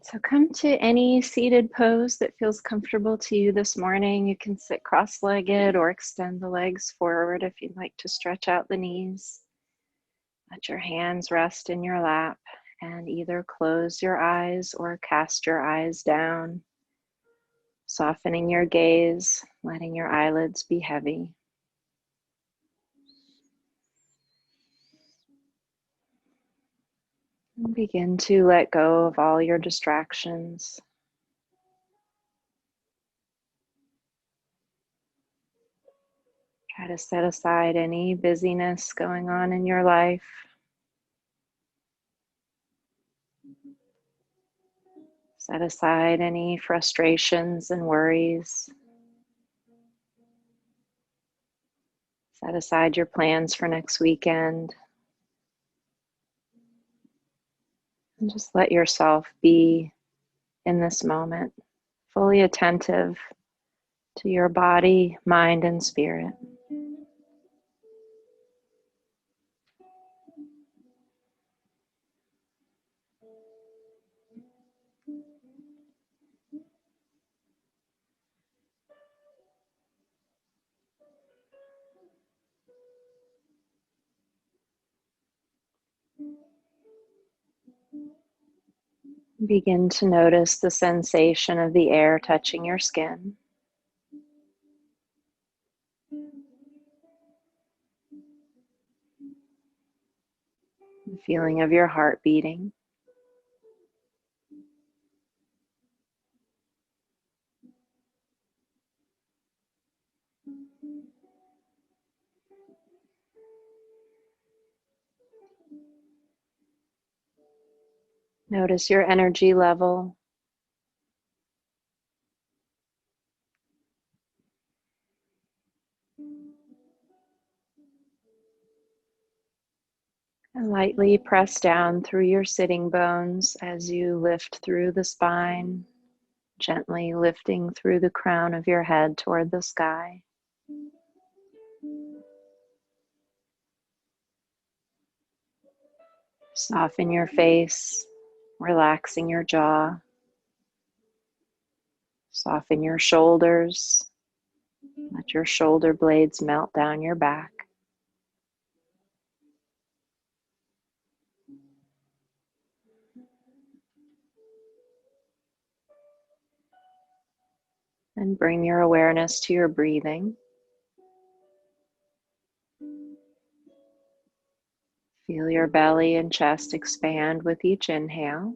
So come to any seated pose that feels comfortable to you this morning. You can sit cross-legged or extend the legs forward if you'd like to stretch out the knees. Let your hands rest in your lap and either close your eyes or cast your eyes down, softening your gaze, letting your eyelids be heavy. And begin to let go of all your distractions. Try to set aside any busyness going on in your life. Set aside any frustrations and worries. Set aside your plans for next weekend. And just let yourself be in this moment, fully attentive to your body, mind, and spirit. Begin to notice the sensation of the air touching your skin. The feeling of your heart beating. Notice your energy level. And lightly press down through your sitting bones as you lift through the spine, gently lifting through the crown of your head toward the sky. Soften your face, relaxing your jaw. Soften your shoulders. Let your shoulder blades melt down your back. And bring your awareness to your breathing. Feel your belly and chest expand with each inhale.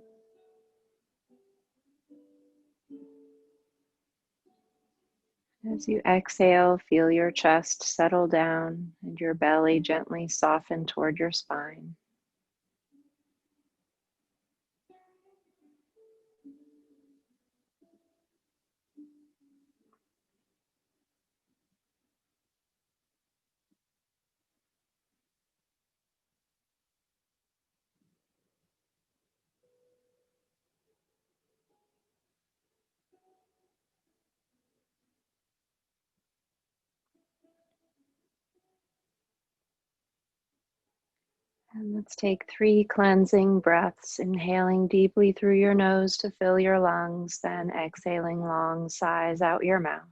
As you exhale, feel your chest settle down and your belly gently soften toward your spine. And let's take 3 cleansing breaths, inhaling deeply through your nose to fill your lungs, then exhaling long sighs out your mouth.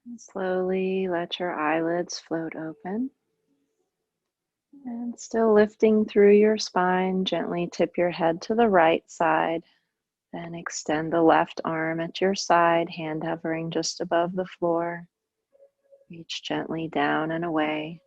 And slowly let your eyelids float open. And still lifting through your spine, gently tip your head to the right side. Then extend the left arm at your side, hand hovering just above the floor. Reach gently down and away.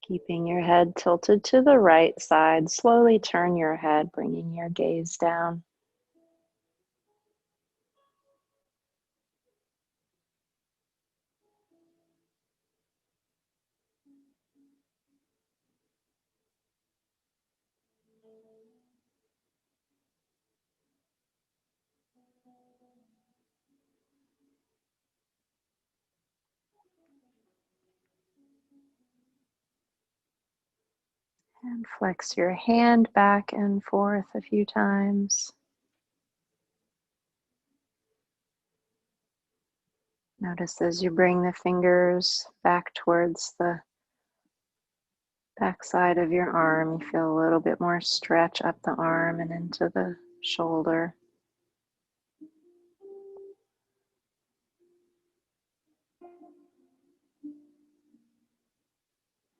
Keeping your head tilted to the right side, slowly turn your head, bringing your gaze down. And flex your hand back and forth a few times. Notice as you bring the fingers back towards the back side of your arm, you feel a little bit more stretch up the arm and into the shoulder.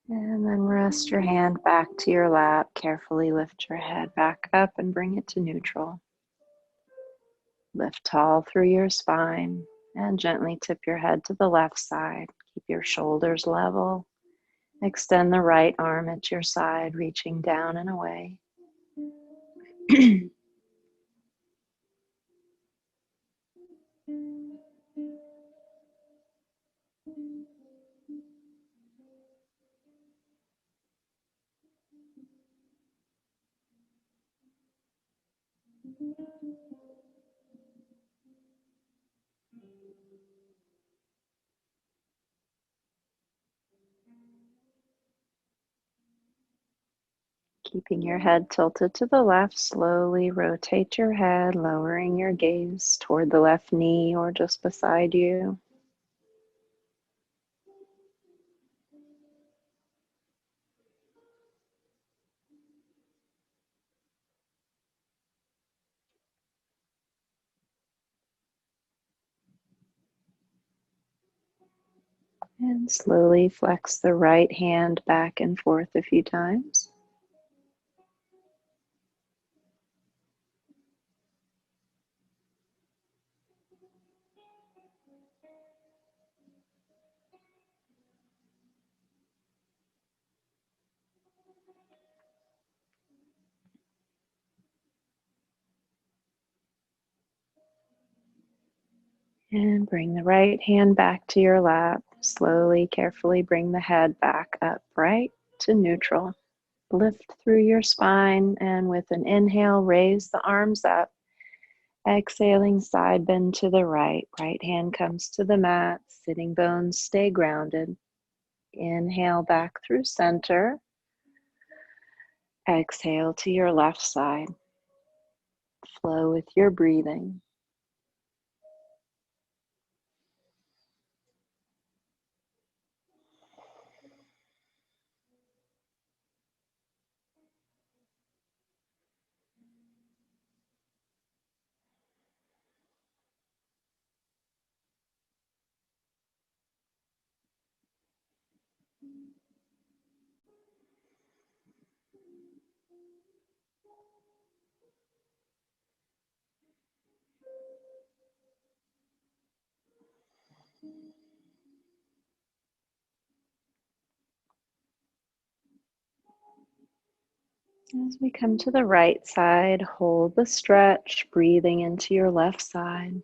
And then rest your hand back to your lap. Carefully lift your head back up and bring it to neutral. Lift tall through your spine and gently tip your head to the left side. Keep your shoulders level. Extend the right arm at your side, reaching down and away. Keeping your head tilted to the left, slowly rotate your head, lowering your gaze toward the left knee or just beside you. And slowly flex the right hand back and forth a few times. And bring the right hand back to your lap. Slowly, carefully bring the head back up, right to neutral. Lift through your spine, and with an inhale, raise the arms up. Exhaling, side bend to the right. Right hand comes to the mat. Sitting bones stay grounded. Inhale back through center. Exhale to your left side. Flow with your breathing. As we come to the right side, hold the stretch, breathing into your left side.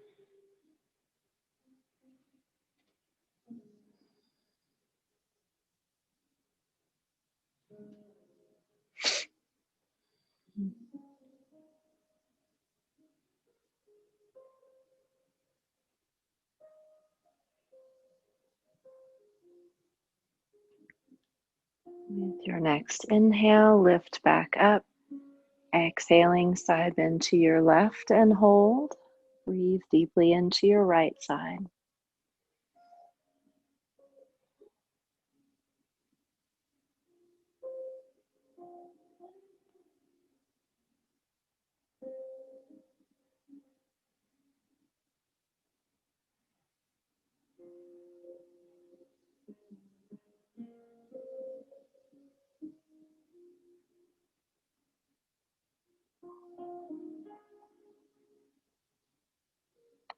With your next inhale, lift back up. Exhaling, side bend to your left and hold. Breathe deeply into your right side.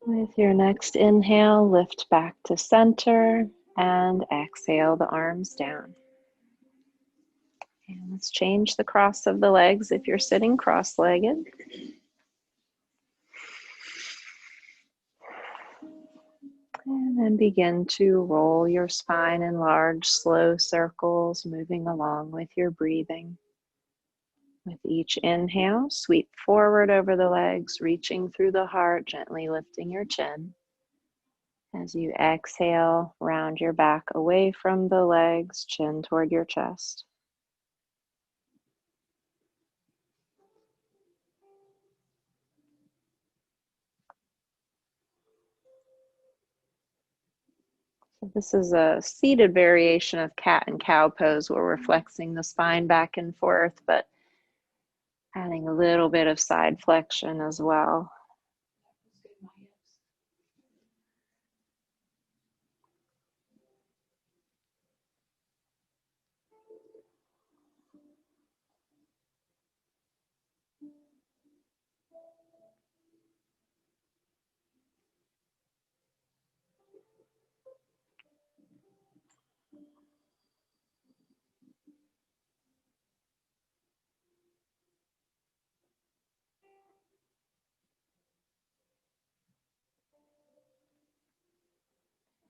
With your next inhale, lift back to center and exhale the arms down. And let's change the cross of the legs if you're sitting cross-legged. And then begin to roll your spine in large, slow circles, moving along with your breathing. With each inhale, sweep forward over the legs, reaching through the heart, gently lifting your chin. As you exhale, round your back away from the legs, chin toward your chest. So this is a seated variation of cat and cow pose where we're flexing the spine back and forth, but adding a little bit of side flexion as well.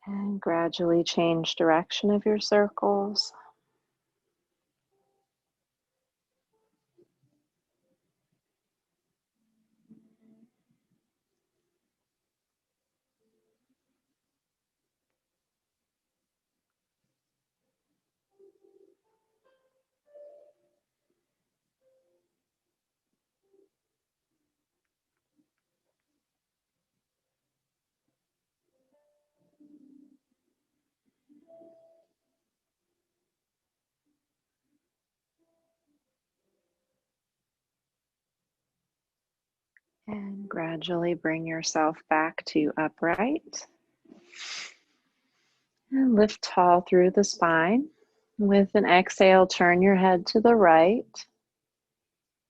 And gradually change direction of your circles. And gradually bring yourself back to upright. And lift tall through the spine. With an exhale, turn your head to the right.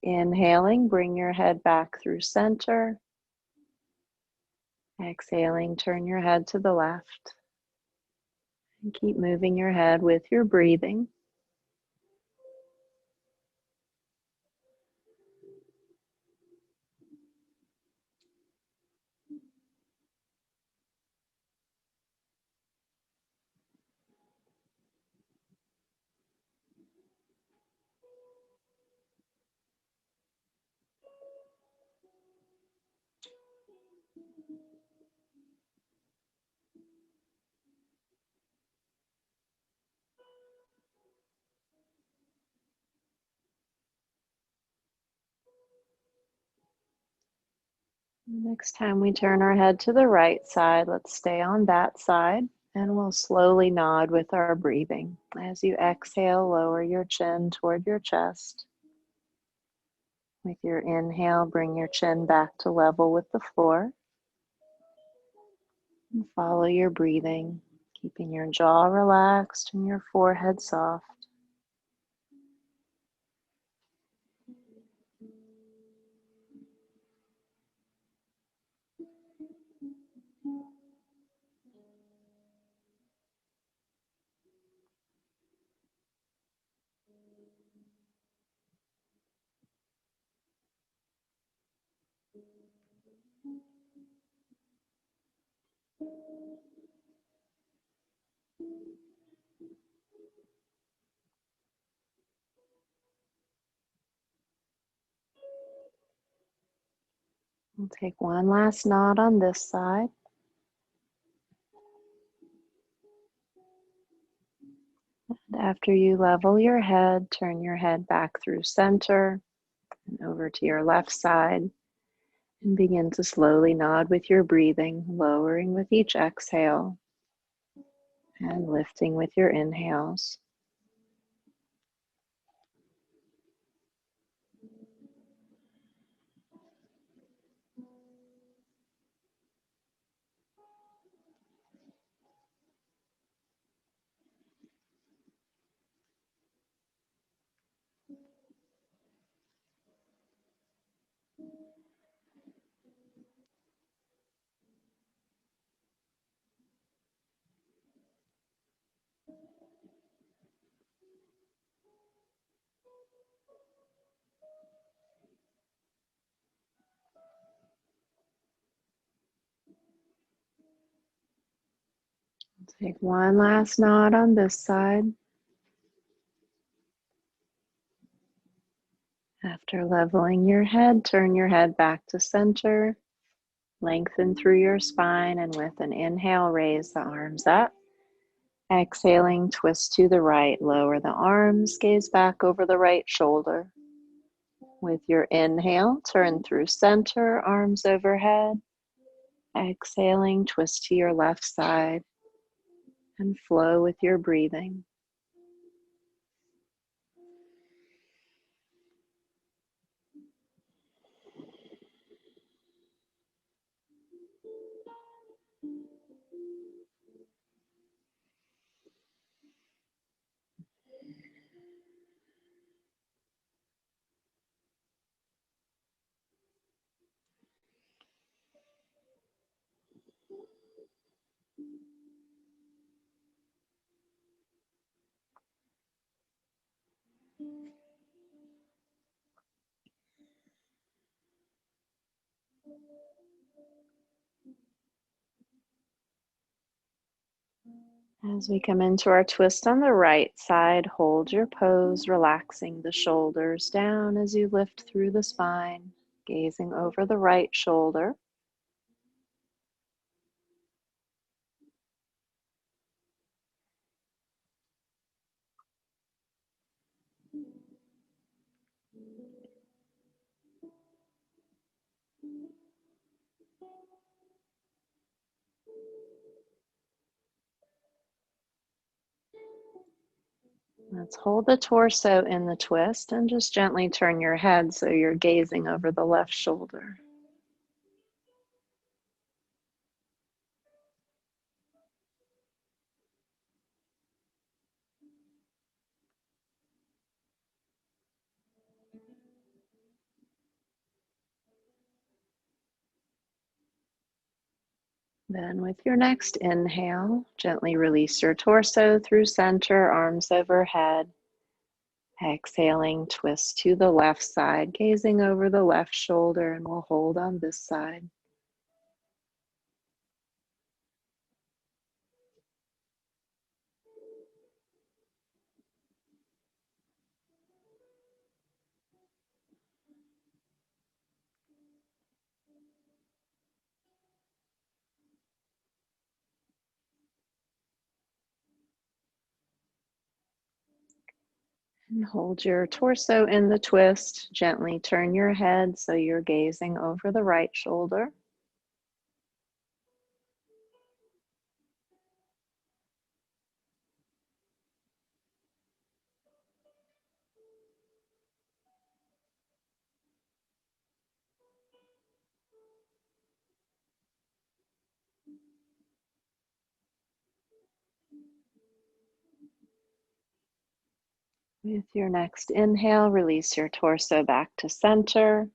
Inhaling, bring your head back through center. Exhaling, turn your head to the left. And keep moving your head with your breathing. Next time we turn our head to the right side, let's stay on that side, and we'll slowly nod with our breathing. As you exhale, lower your chin toward your chest. With your inhale, bring your chin back to level with the floor. And follow your breathing, keeping your jaw relaxed and your forehead soft. We'll take one last nod on this side. And after you level your head, turn your head back through center and over to your left side. And begin to slowly nod with your breathing, lowering with each exhale and lifting with your inhales. Take one last nod on this side. After leveling your head, turn your head back to center. Lengthen through your spine, and with an inhale, raise the arms up. Exhaling, twist to the right, lower the arms, gaze back over the right shoulder. With your inhale, turn through center, arms overhead. Exhaling, twist to your left side and flow with your breathing. As we come into our twist on the right side, hold your pose, relaxing the shoulders down as you lift through the spine, gazing over the right shoulder. Let's hold the torso in the twist and just gently turn your head so you're gazing over the left shoulder. Then with your next inhale, gently release your torso through center, arms overhead. Exhaling, twist to the left side, gazing over the left shoulder, and we'll hold on this side. And hold your torso in the twist. Gently turn your head so you're gazing over the right shoulder. With your next inhale, release your torso back to center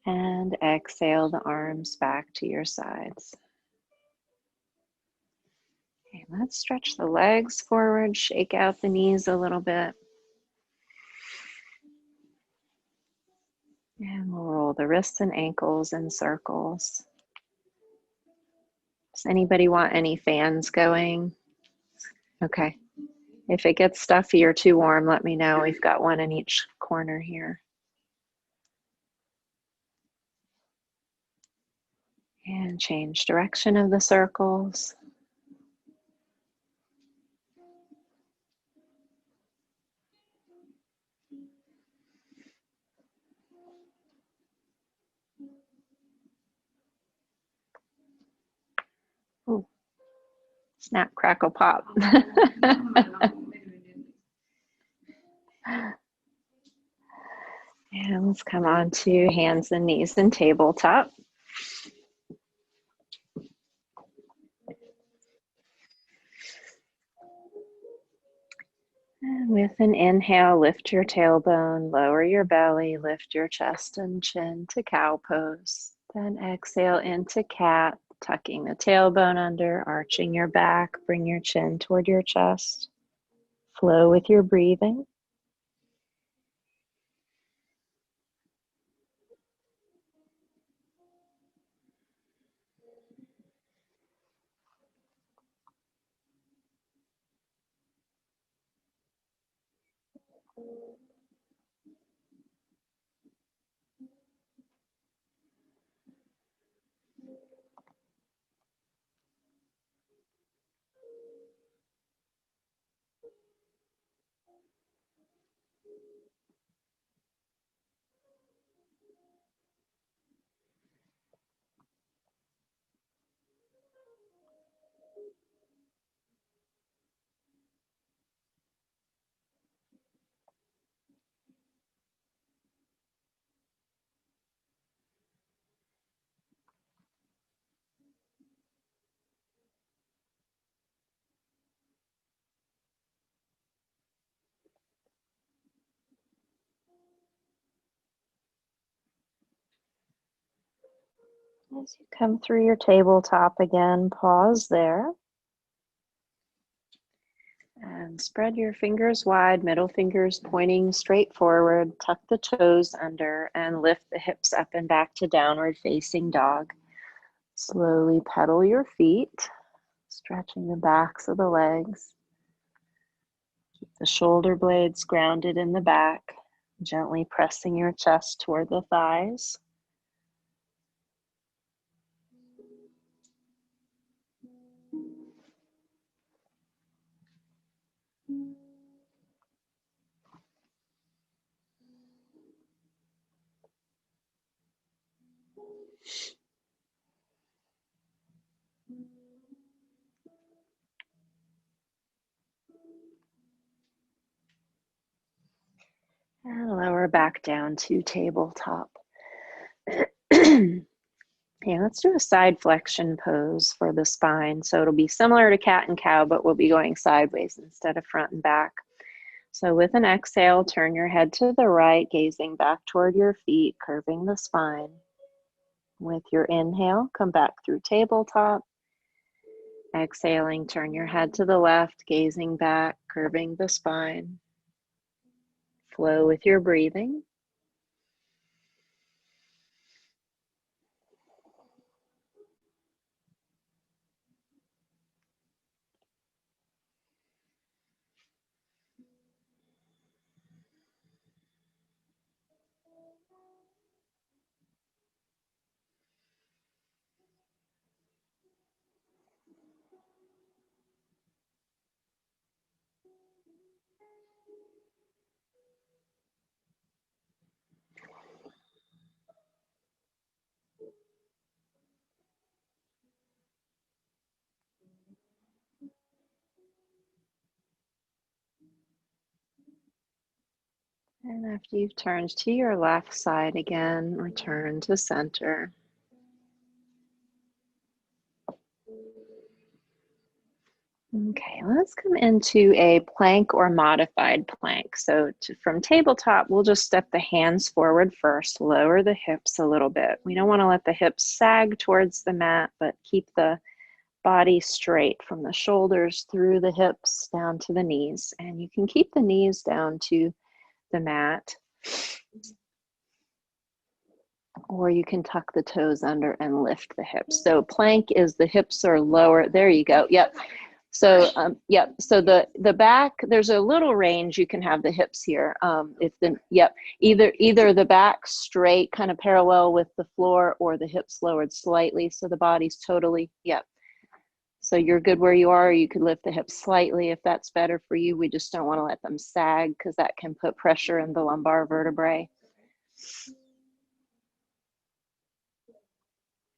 and exhale the arms back to your sides. Okay, let's stretch the legs forward, shake out the knees a little bit. And we'll roll the wrists and ankles in circles. Does anybody want any fans going? Okay. If it gets stuffy or too warm, let me know. We've got one in each corner here. And change direction of the circles. Ooh. Snap, crackle, pop. And let's come on to hands and knees and tabletop. And with an inhale, lift your tailbone, lower your belly, lift your chest and chin to cow pose. Then exhale into cat, tucking the tailbone under, arching your back, bring your chin toward your chest. Flow with your breathing. As you come through your tabletop again, pause there. And spread your fingers wide, middle fingers pointing straight forward. Tuck the toes under and lift the hips up and back to downward facing dog. Slowly pedal your feet, stretching the backs of the legs. Keep the shoulder blades grounded in the back, gently pressing your chest toward the thighs. And lower back down to tabletop. Okay, let's do a side flexion pose for the spine. So it'll be similar to cat and cow, but we'll be going sideways instead of front and back. So with an exhale, turn your head to the right, gazing back toward your feet, curving the spine. With your inhale, come back through tabletop. Exhaling, turn your head to the left, gazing back, curving the spine. Flow with your breathing. And after you've turned to your left side again, return to center. Okay, let's come into a plank or modified plank. So from tabletop, we'll just step the hands forward first, lower the hips a little bit. We don't want to let the hips sag towards the mat, but keep the body straight from the shoulders through the hips down to the knees. And you can keep the knees down to the mat, or you can tuck the toes under and lift the hips. So plank is the hips are lower. There you go. Yep. So yep. So the back, there's a little range. You can have the hips here. Either the back straight, kind of parallel with the floor, or the hips lowered slightly, so the body's totally yep. So you're good where you are. You could lift the hips slightly if that's better for you. We just don't want to let them sag because that can put pressure in the lumbar vertebrae.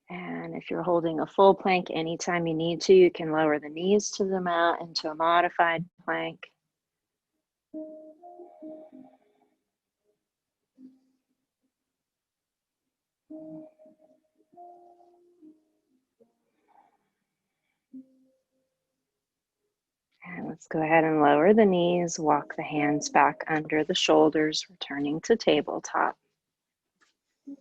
And if you're holding a full plank anytime you need to, you can lower the knees to the mat into a modified plank. And let's go ahead and lower the knees, walk the hands back under the shoulders, returning to tabletop. Ooh,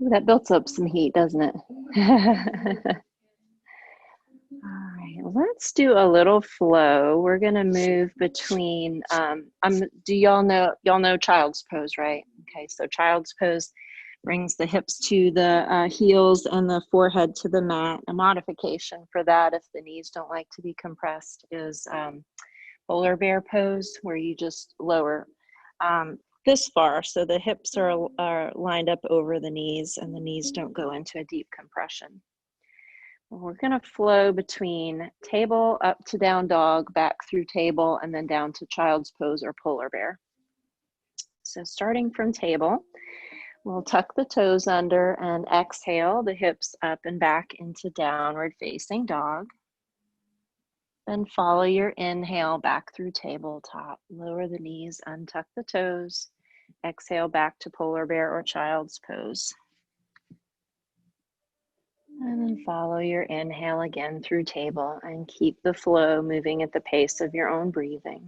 that built up some heat, doesn't it? All right, let's do a little flow. We're gonna move between, do y'all know child's pose, right? Okay, so child's pose brings the hips to the heels and the forehead to the mat. A modification for that, if the knees don't like to be compressed, is polar bear pose, where you just lower this far so the hips are lined up over the knees and the knees don't go into a deep compression. We're going to flow between table up to down dog, back through table, and then down to child's pose or polar bear. So starting from table, we'll tuck the toes under and exhale the hips up and back into downward facing dog. Then follow your inhale back through tabletop. Lower the knees, untuck the toes. Exhale back to polar bear or child's pose. And then follow your inhale again through table and keep the flow moving at the pace of your own breathing.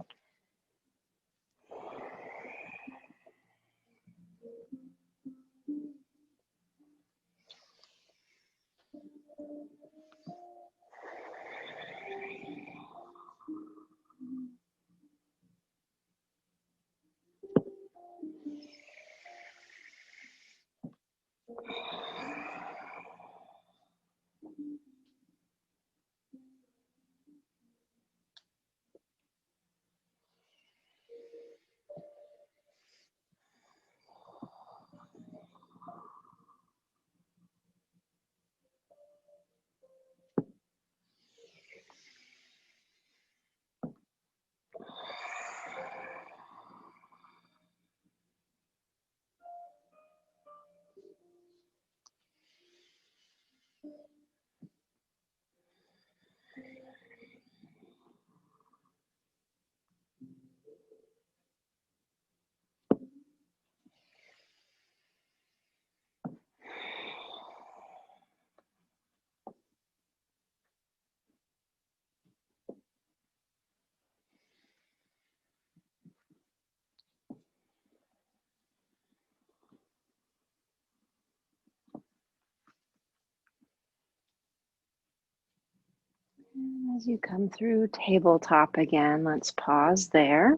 As you come through tabletop again, let's pause there.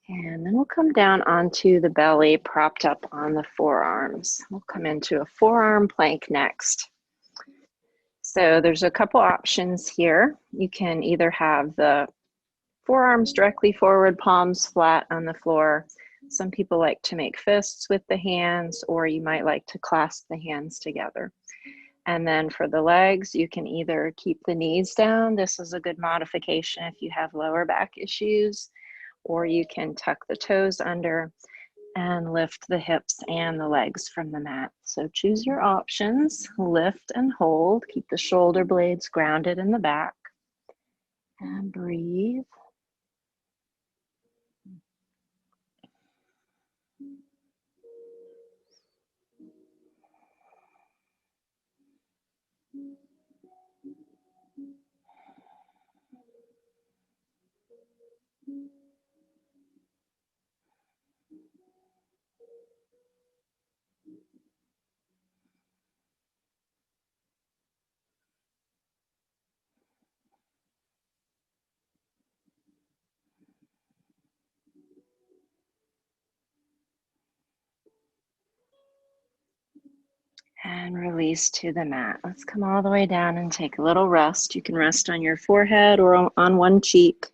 And then we'll come down onto the belly, propped up on the forearms. We'll come into a forearm plank next. So there's a couple options here. You can either have the forearms directly forward, palms flat on the floor. Some people like to make fists with the hands, or you might like to clasp the hands together. And then for the legs, you can either keep the knees down. This is a good modification if you have lower back issues, or you can tuck the toes under and lift the hips and the legs from the mat. So choose your options, lift and hold, keep the shoulder blades grounded in the back, and breathe. And release to the mat. Let's come all the way down and take a little rest. You can rest on your forehead or on one cheek.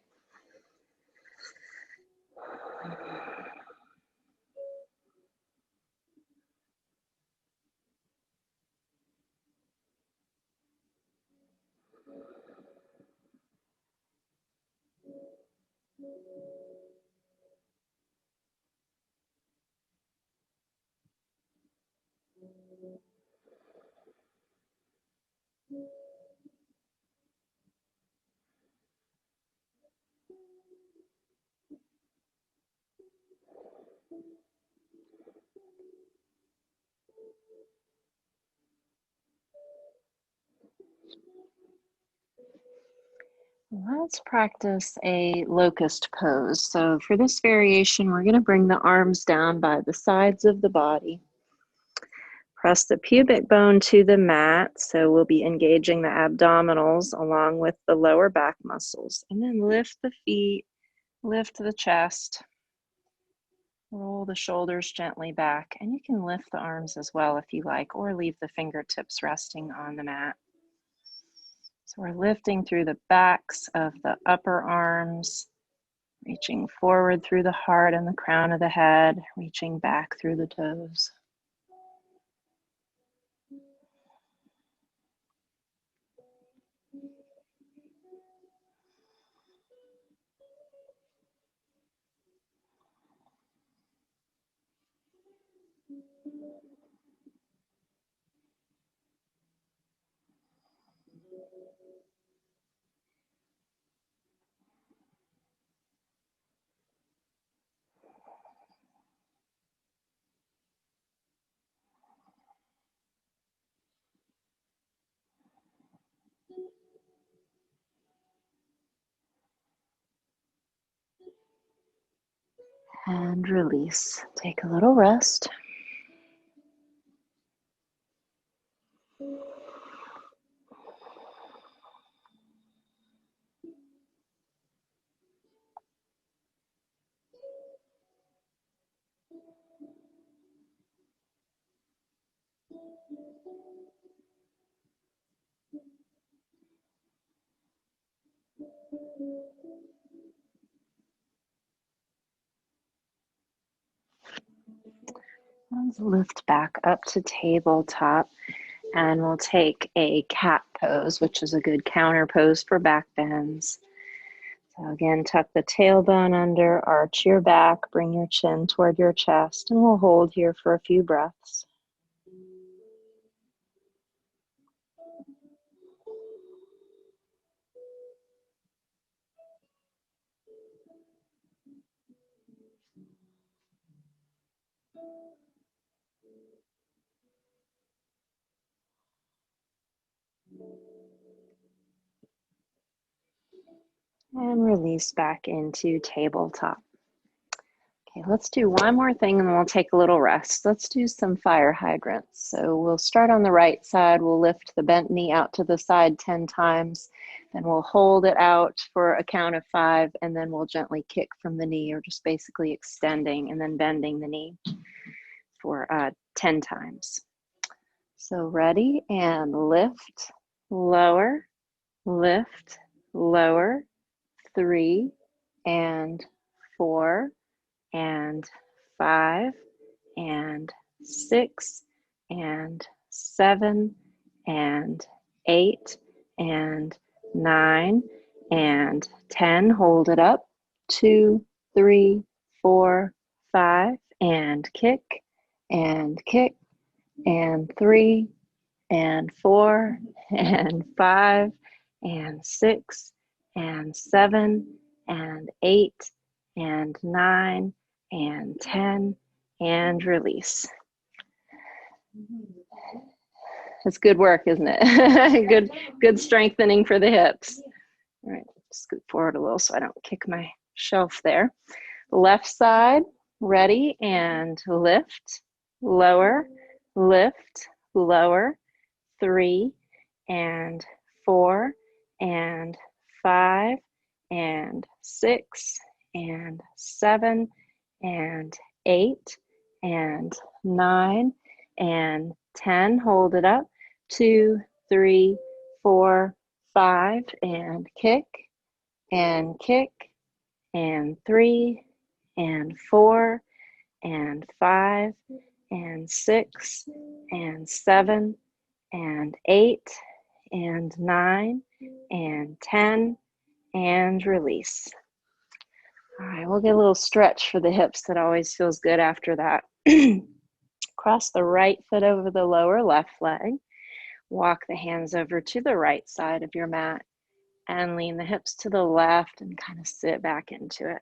Let's practice a locust pose. So for this variation, we're going to bring the arms down by the sides of the body. Press the pubic bone to the mat, so we'll be engaging the abdominals along with the lower back muscles. And then lift the feet, lift the chest, roll the shoulders gently back. And you can lift the arms as well if you like, or leave the fingertips resting on the mat. So we're lifting through the backs of the upper arms, reaching forward through the heart and the crown of the head, reaching back through the toes. And release. Take a little rest. Let's lift back up to tabletop, and we'll take a cat pose, which is a good counter pose for back bends. So again, tuck the tailbone under, arch your back, bring your chin toward your chest, and we'll hold here for a few breaths. And release back into tabletop. Okay, let's do one more thing and then we'll take a little rest. Let's do some fire hydrants. So we'll start on the right side. We'll lift the bent knee out to the side 10 times. Then we'll hold it out for a count of 5, and then we'll gently kick from the knee, or just basically extending and then bending the knee for 10 times. So ready, and lift, lower, lift, lower, 3 and 4 and 5 and 6 and 7 and 8 and 9 and 10. Hold it up. 2, 3, 4, 5, and kick, and kick, and 3 and 4 and 5 and 6 and 7 and 8 and 9 and 10, and release. It's good work, isn't it? good strengthening for the hips. All right, scoot forward a little so I don't kick my shelf there. Left side, ready, and lift, lower, lift, lower, 3 and 4 and 5 and 6 and 7 and 8 and 9 and 10. Hold it up. 2, 3, 4, 5, and kick, and kick, and 3 and 4 and 5 and 6 and 7 and 8 and 9 and 10, and release. All right, we'll get a little stretch for the hips. That always feels good after that. Cross the right foot over the lower left leg. Walk the hands over to the right side of your mat and lean the hips to the left and kind of sit back into it.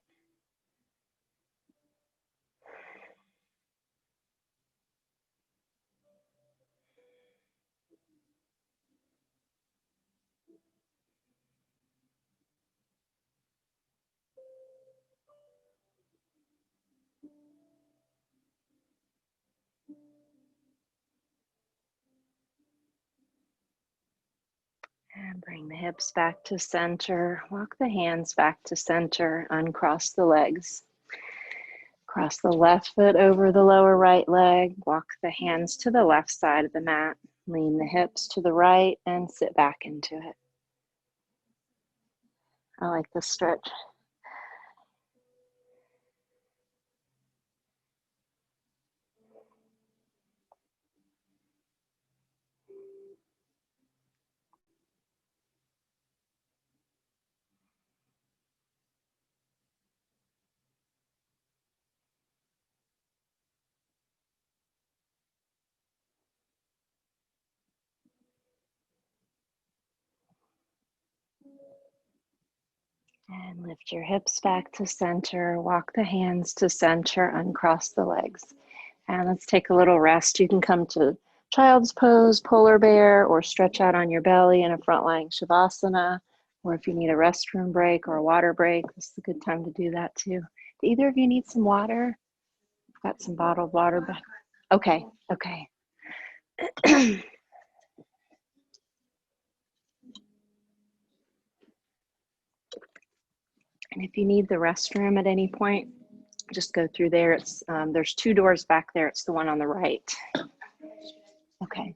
And bring the hips back to center. Walk the hands back to center. Uncross the legs. Cross the left foot over the lower right leg. Walk the hands to the left side of the mat. Lean the hips to the right and sit back into it. I like this stretch. And lift your hips back to center, walk the hands to center, uncross the legs. And let's take a little rest. You can come to child's pose, polar bear, or stretch out on your belly in a front lying shavasana. Or if you need a restroom break or a water break, this is a good time to do that too. Do either of you need some water? I've got some bottled water back. Okay, okay. And if you need the restroom at any point, just go through there. It's there's 2 doors back there. It's the one on the right. Okay.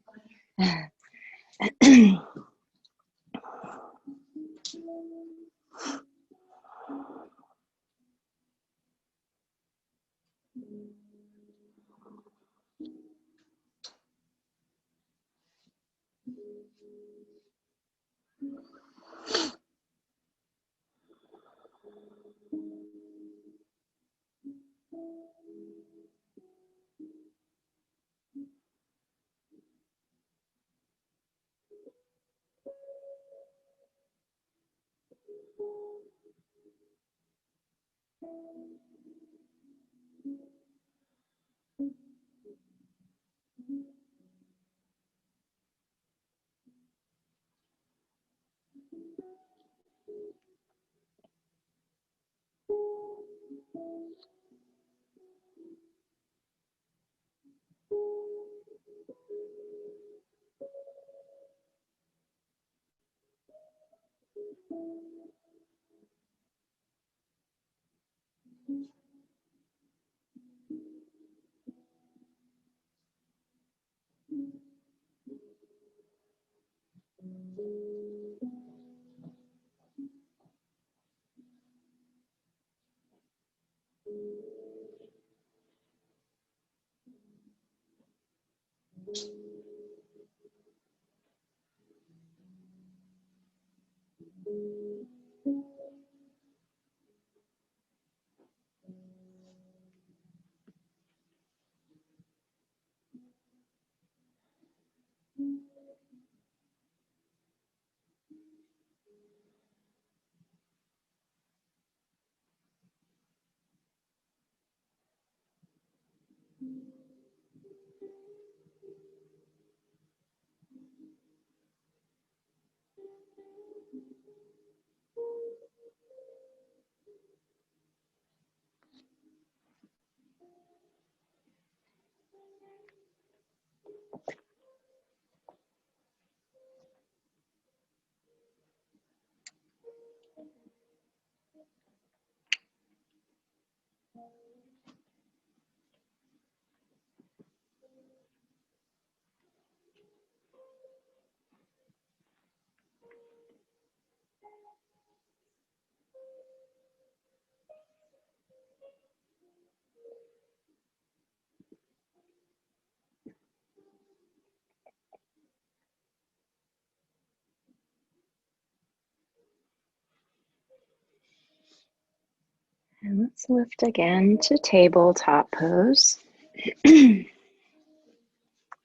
And let's lift again to tabletop pose.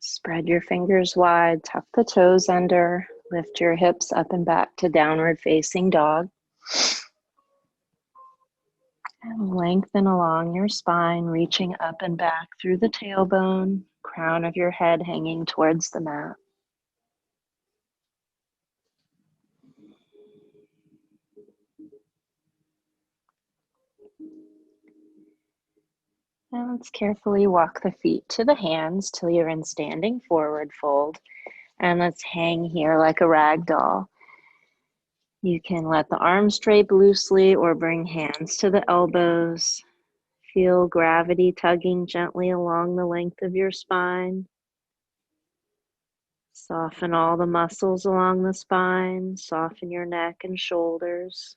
Spread your fingers wide, tuck the toes under, lift your hips up and back to downward facing dog. And lengthen along your spine, reaching up and back through the tailbone, crown of your head hanging towards the mat. And let's carefully walk the feet to the hands till you're in standing forward fold. And let's hang here like a rag doll. You can let the arms drape loosely or bring hands to the elbows. Feel gravity tugging gently along the length of your spine. Soften all the muscles along the spine. Soften your neck and shoulders.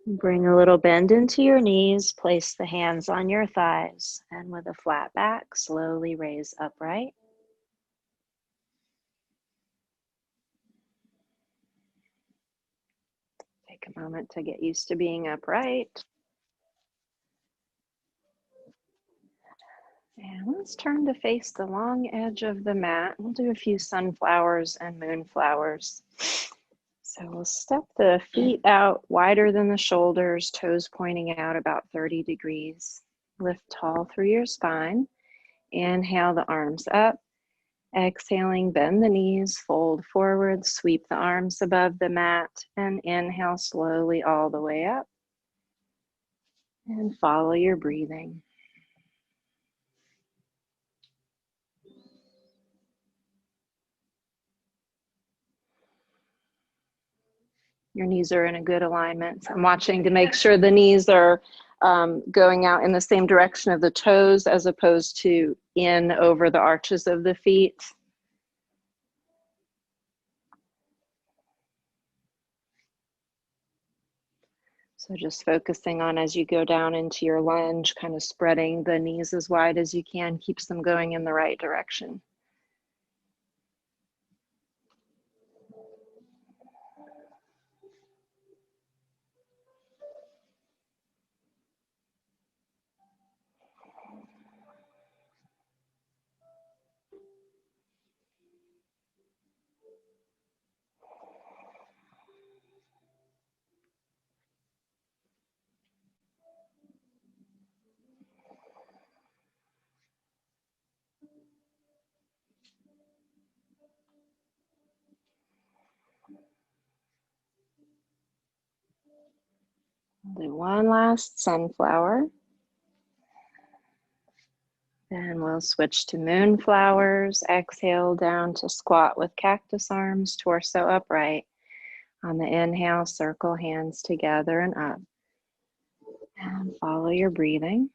Bring a little bend into your knees, place the hands on your thighs, and with a flat back, slowly raise upright. Take a moment to get used to being upright. And let's turn to face the long edge of the mat. We'll do a few sunflowers and moonflowers. So we'll step the feet out wider than the shoulders, toes pointing out about 30 degrees. Lift tall through your spine. Inhale the arms up. Exhaling, bend the knees, fold forward, sweep the arms above the mat, and inhale slowly all the way up. And follow your breathing. Your knees are in a good alignment. I'm watching to make sure the knees are going out in the same direction of the toes as opposed to in over the arches of the feet. So just focusing on as you go down into your lunge, kind of spreading the knees as wide as you can, keeps them going in the right direction. We'll do one last sunflower. Then we'll switch to moonflowers. Exhale down to squat with cactus arms, torso upright. On the inhale, circle hands together and up. And follow your breathing.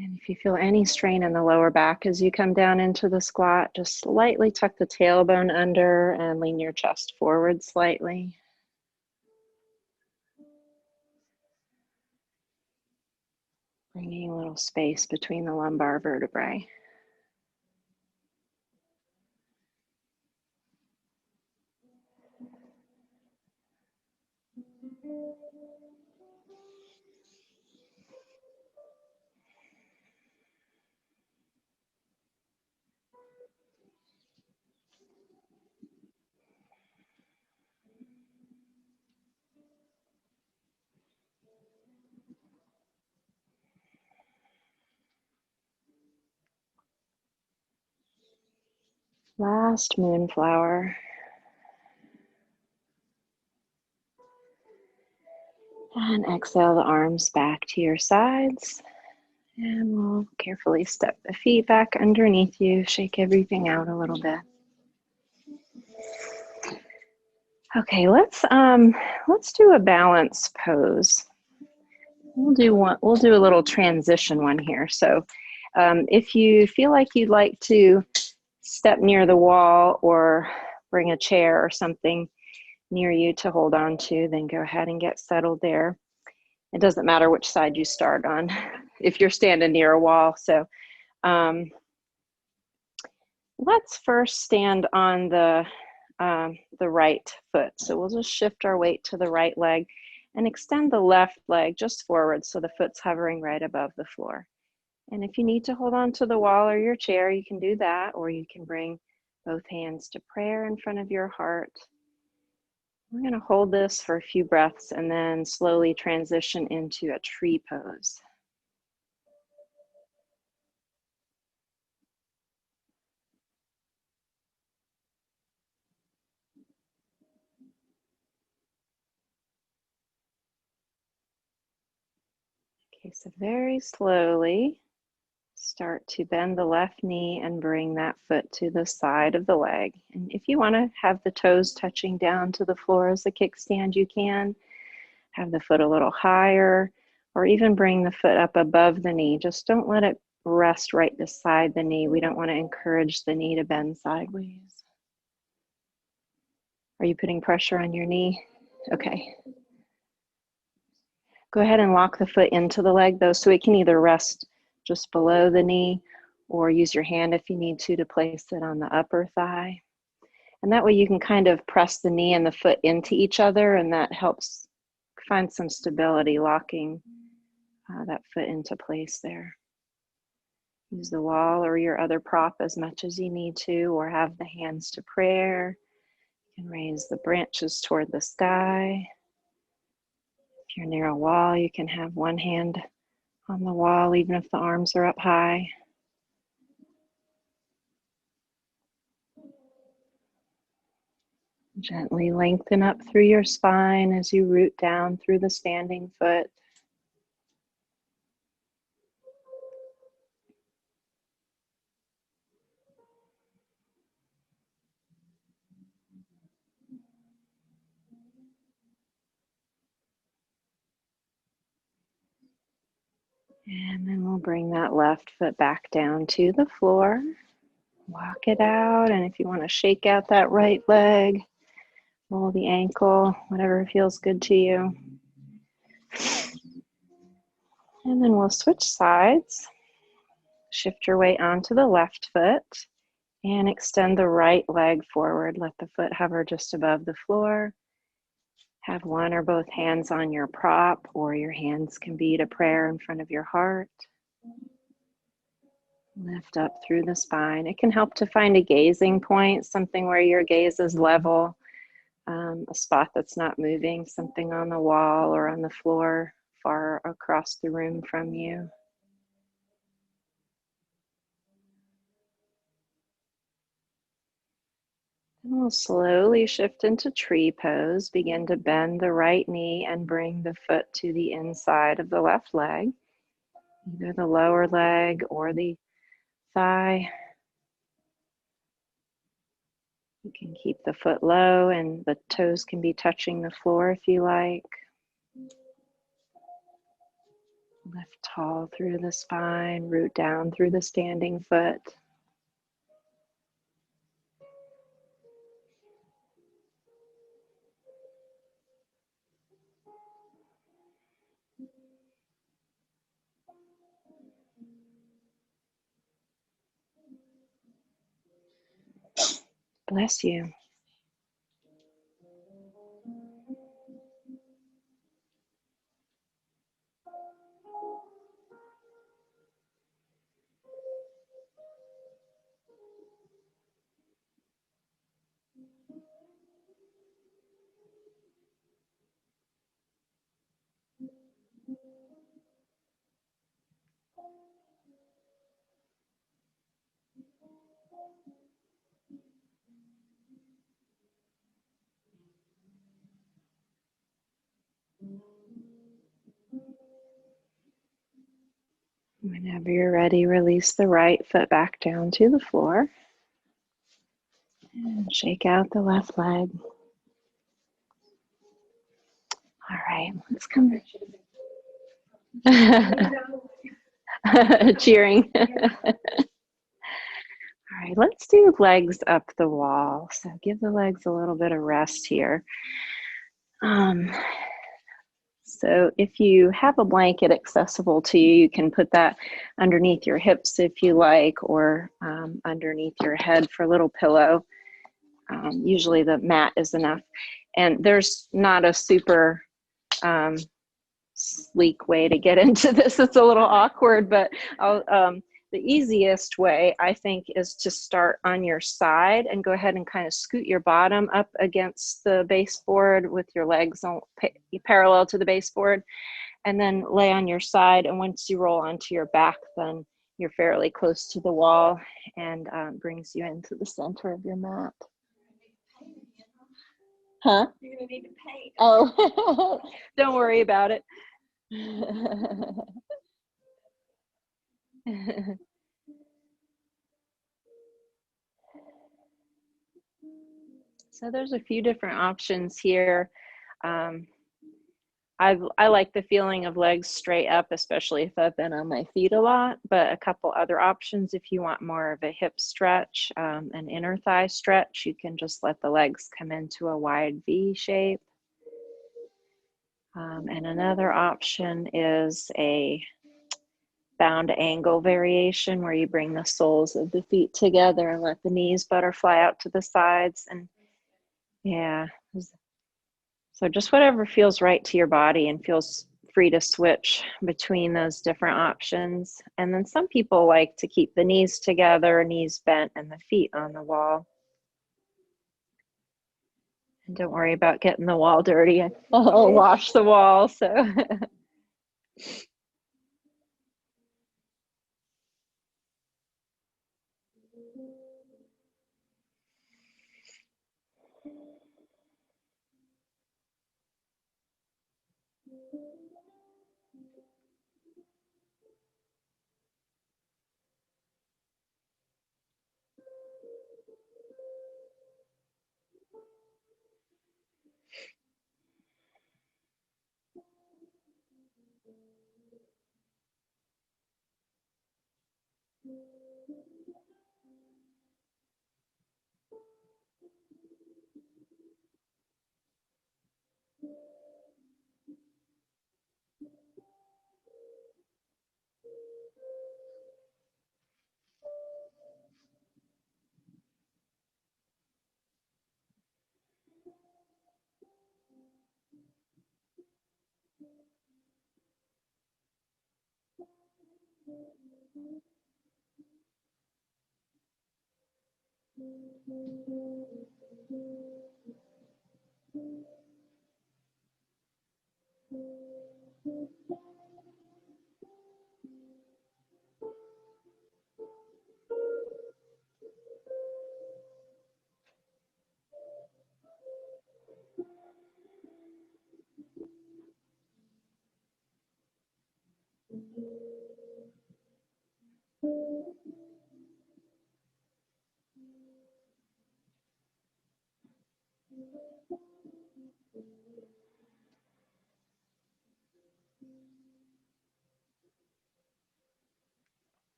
And if you feel any strain in the lower back as you come down into the squat, just slightly tuck the tailbone under and lean your chest forward slightly. Bringing a little space between the lumbar vertebrae. Last moonflower. And exhale the arms back to your sides. And we'll carefully step the feet back underneath you, shake everything out a little bit. Okay, let's do a balance pose. We'll do a little transition one here. So if you feel like you'd like to step near the wall or bring a chair or something near you to hold on to, then go ahead and get settled there. It doesn't matter which side you start on if you're standing near a wall. So let's first stand on the right foot. So we'll just shift our weight to the right leg and extend the left leg just forward so the foot's hovering right above the floor. And if you need to hold on to the wall or your chair, you can do that, or you can bring both hands to prayer in front of your heart. We're going to hold this for a few breaths and then slowly transition into a tree pose. Okay, so very slowly start to bend the left knee and bring that foot to the side of the leg. And if you want to have the toes touching down to the floor as a kickstand, you can. Have the foot a little higher, or even bring the foot up above the knee. Just don't let it rest right beside the knee. We don't want to encourage the knee to bend sideways. Are you putting pressure on your knee? Okay. Go ahead and lock the foot into the leg though, so it can either rest just below the knee or use your hand if you need to place it on the upper thigh. And that way you can kind of press the knee and the foot into each other, and that helps find some stability, locking that foot into place there. Use the wall or your other prop as much as you need to, or have the hands to prayer. You can raise the branches toward the sky. If you're near a wall, you can have one hand on the wall, even if the arms are up high. Gently lengthen up through your spine as you root down through the standing foot. And then we'll bring that left foot back down to the floor. Walk it out, and if you want to shake out that right leg, roll the ankle, whatever feels good to you. And then we'll switch sides. Shift your weight onto the left foot and extend the right leg forward. Let the foot hover just above the floor. Have one or both hands on your prop, or your hands can be to prayer in front of your heart. Lift up through the spine. It can help to find a gazing point, something where your gaze is level, a spot that's not moving, something on the wall or on the floor far across the room from you. And we'll slowly shift into tree pose. Begin to bend the right knee and bring the foot to the inside of the left leg, either the lower leg or the thigh. You can keep the foot low and the toes can be touching the floor if you like. Lift tall through the spine, root down through the standing foot. Bless you. Whenever you're ready, release the right foot back down to the floor. And shake out the left leg. All right, let's come. Cheering. All right, let's do legs up the wall. So give the legs a little bit of rest here. So if you have a blanket accessible to you, you can put that underneath your hips if you like, or underneath your head for a little pillow. Usually the mat is enough. And there's not a super sleek way to get into this. It's a little awkward, but the easiest way, I think, is to start on your side and go ahead and kind of scoot your bottom up against the baseboard with your legs on, parallel to the baseboard, and then lay on your side. And once you roll onto your back, then you're fairly close to the wall, and brings you into the center of your mat. Huh? You're gonna need to paint. Oh, don't worry about it. So there's a few different options here. I like the feeling of legs straight up, especially if I've been on my feet a lot, but a couple other options if you want more of a hip stretch, an inner thigh stretch, you can just let the legs come into a wide V shape. And another option is a bound angle variation where you bring the soles of the feet together and let the knees butterfly out to the sides. And yeah, so just whatever feels right to your body and feels free to switch between those different options. And then some people like to keep the knees together, knees bent, and the feet on the wall. And don't worry about getting the wall dirty. I'll wash the wall, so.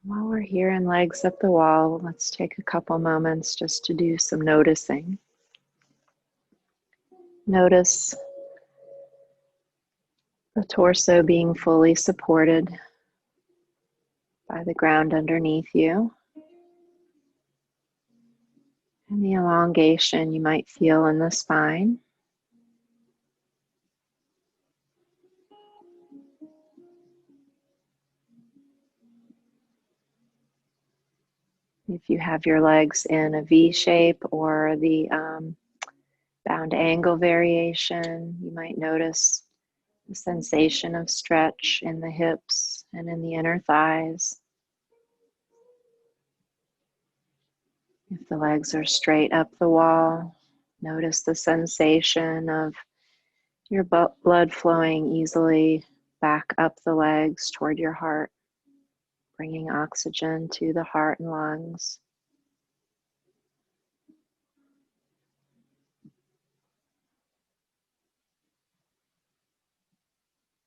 While we're here and legs up the wall, let's take a couple moments just to do some noticing. Notice the torso being fully supported by the ground underneath you, and the elongation you might feel in the spine. If you have your legs in a V shape or the bound angle variation, you might notice the sensation of stretch in the hips and in the inner thighs. If the legs are straight up the wall, notice the sensation of your blood flowing easily back up the legs toward your heart, bringing oxygen to the heart and lungs.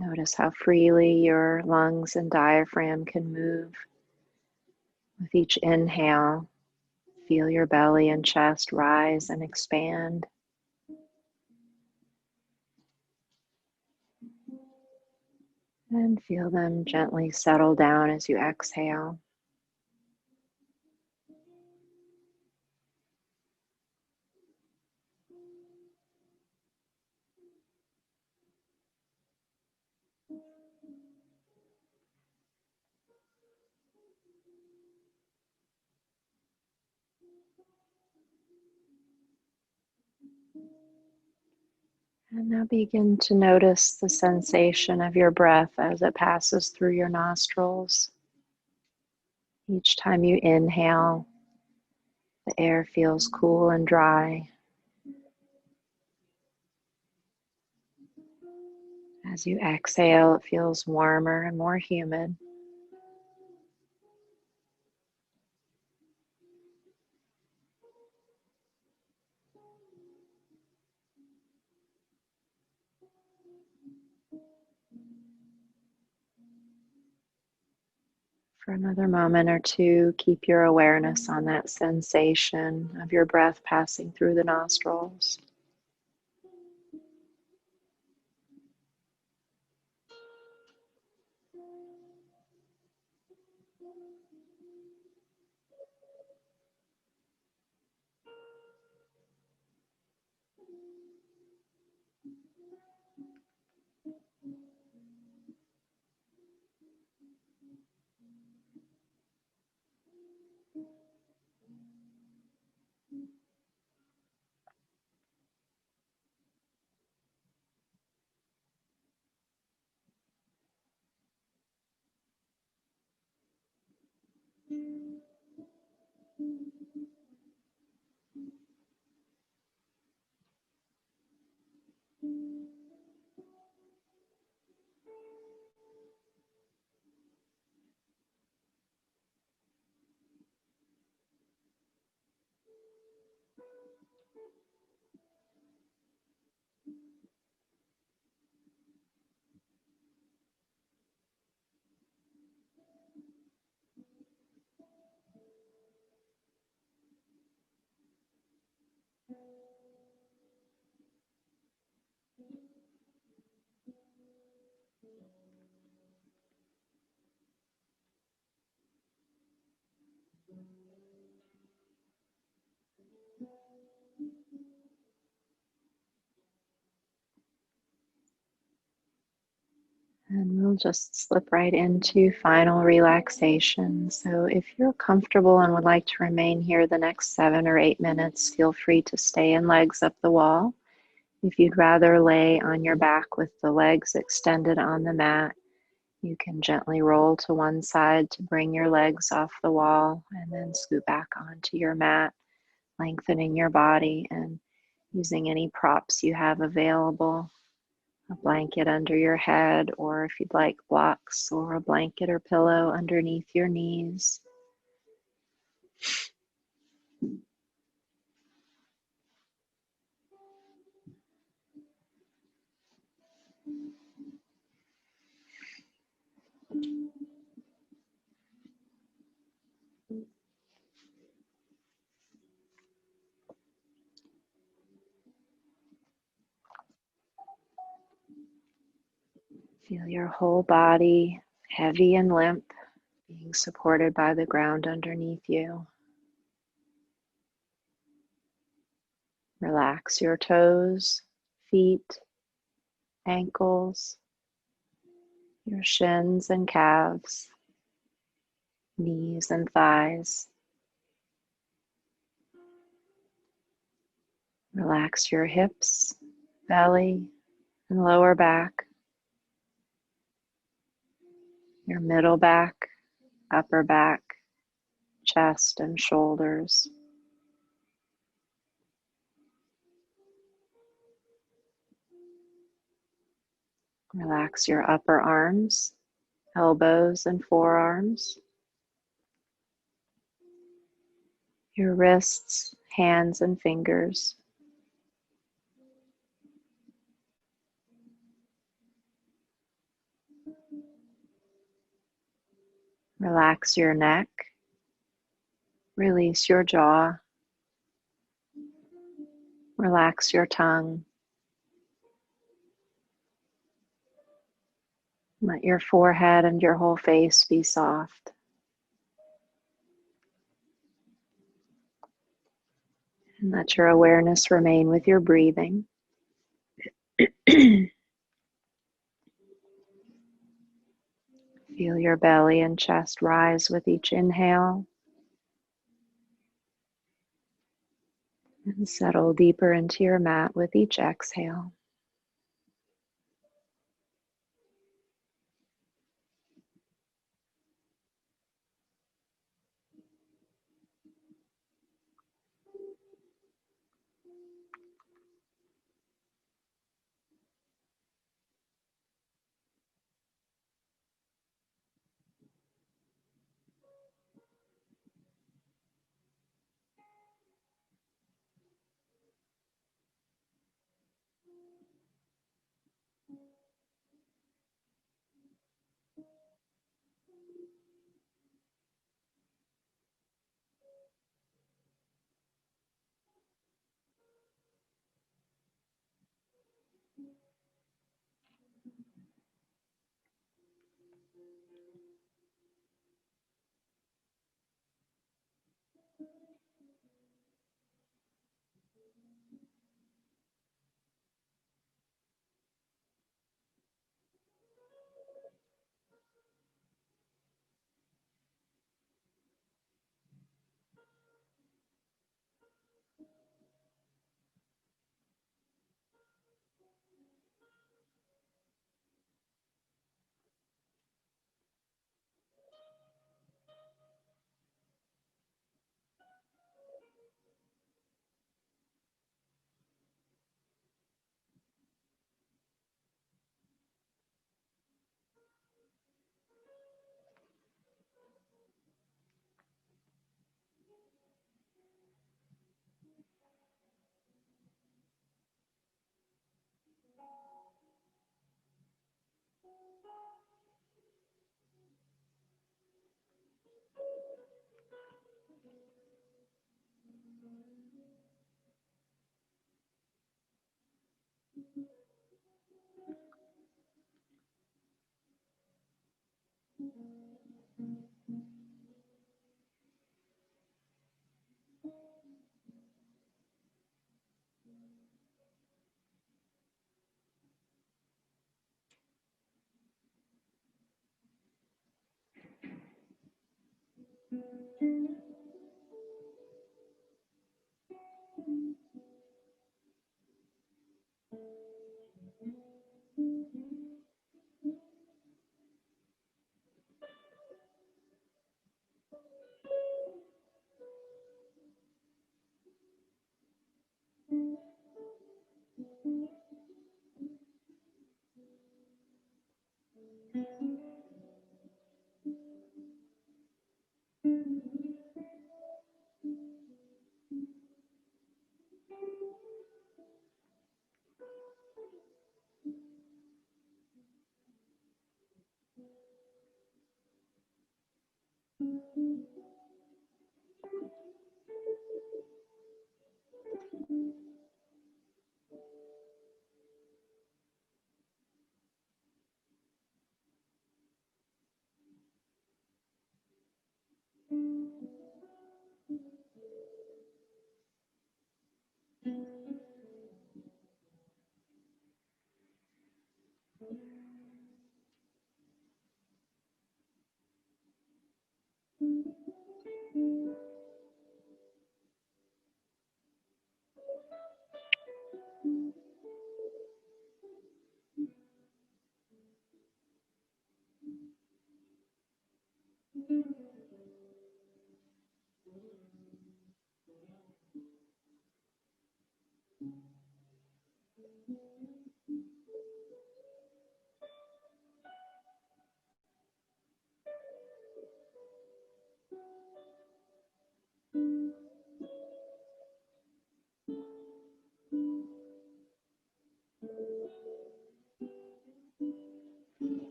Notice how freely your lungs and diaphragm can move. With each inhale, feel your belly and chest rise and expand. And feel them gently settle down as you exhale. And now begin to notice the sensation of your breath as it passes through your nostrils. Each time you inhale, the air feels cool and dry. As you exhale, it feels warmer and more humid. For another moment or two, keep your awareness on that sensation of your breath passing through the nostrils. And we'll just slip right into final relaxation. So if you're comfortable and would like to remain here the next 7 or 8 minutes, feel free to stay in legs up the wall. If you'd rather lay on your back with the legs extended on the mat, you can gently roll to one side to bring your legs off the wall and then scoot back onto your mat, lengthening your body and using any props you have available. A blanket under your head, or if you'd like blocks or a blanket or pillow underneath your knees. Feel your whole body heavy and limp, being supported by the ground underneath you. Relax your toes, feet, ankles, your shins and calves, knees and thighs. Relax your hips, belly, and lower back, your middle back, upper back, chest and shoulders. Relax your upper arms, elbows and forearms, your wrists, hands and fingers. Relax your neck, release your jaw, relax your tongue. Let your forehead and your whole face be soft. And let your awareness remain with your breathing. Feel your belly and chest rise with each inhale and settle deeper into your mat with each exhale.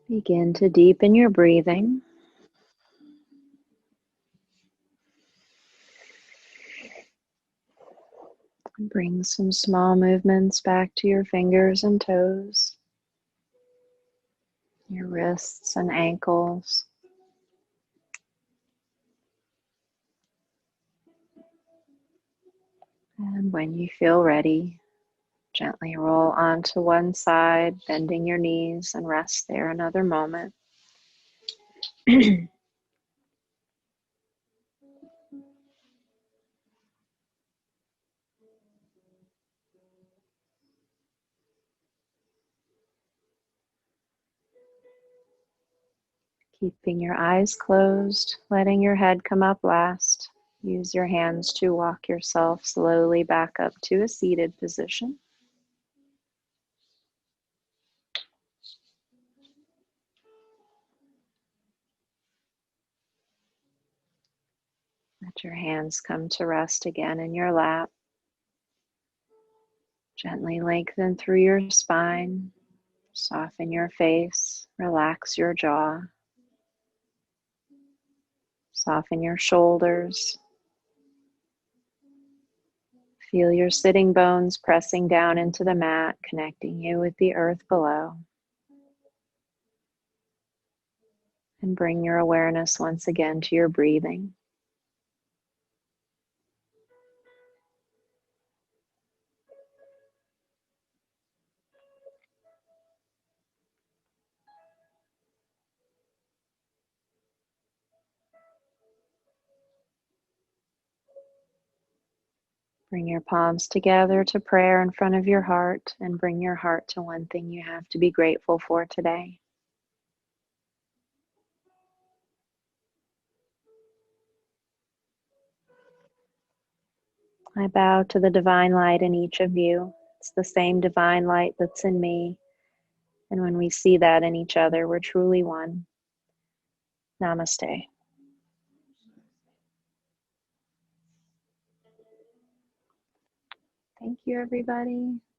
Begin to deepen your breathing. Bring some small movements back to your fingers and toes, your wrists and ankles. And when you feel ready, gently roll onto one side, bending your knees, and rest there another moment. Keeping your eyes closed, letting your head come up last. Use your hands to walk yourself slowly back up to a seated position. Let your hands come to rest again in your lap. Gently lengthen through your spine. Soften your face. Relax your jaw. Soften your shoulders. Feel your sitting bones pressing down into the mat, connecting you with the earth below. And bring your awareness once again to your breathing. Bring your palms together to prayer in front of your heart, and bring your heart to one thing you have to be grateful for today. I bow to the divine light in each of you. It's the same divine light that's in me. And when we see that in each other, we're truly one. Namaste. Thank you, everybody.